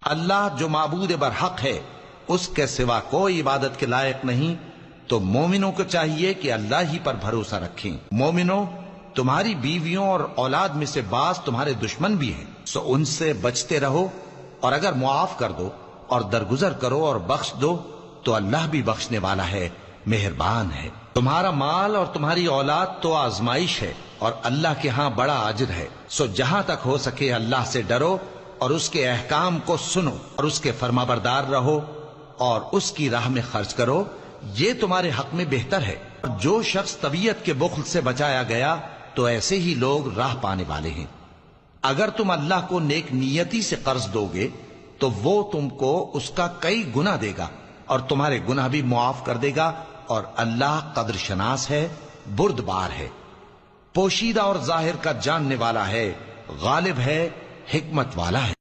اللہ جو معبود برحق ہے اس کے سوا کوئی عبادت کے لائق نہیں، تو مومنوں کو چاہیے کہ اللہ ہی پر بھروسہ رکھیں۔ مومنوں، تمہاری بیویوں اور اولاد میں سے بعض تمہارے دشمن بھی ہیں، سو ان سے بچتے رہو، اور اگر معاف کر دو اور درگزر کرو اور بخش دو تو اللہ بھی بخشنے والا ہے، مہربان ہے۔ تمہارا مال اور تمہاری اولاد تو آزمائش ہے، اور اللہ کے ہاں بڑا اجر ہے، سو جہاں تک ہو سکے اللہ سے ڈرو اور اس کے احکام کو سنو اور اس کے فرمانبردار رہو اور اس کی راہ میں خرچ کرو، یہ تمہارے حق میں بہتر ہے۔ اور جو شخص طبیعت کے بخل سے بچایا گیا تو ایسے ہی لوگ راہ پانے والے ہیں۔ اگر تم اللہ کو نیک نیتی سے قرض دو گے تو وہ تم کو اس کا کئی گنا دے گا اور تمہارے گناہ بھی معاف کر دے گا، اور اللہ قدر شناس ہے، بردبار ہے، پوشیدہ اور ظاہر کا جاننے والا ہے، غالب ہے، حکمت والا ہے۔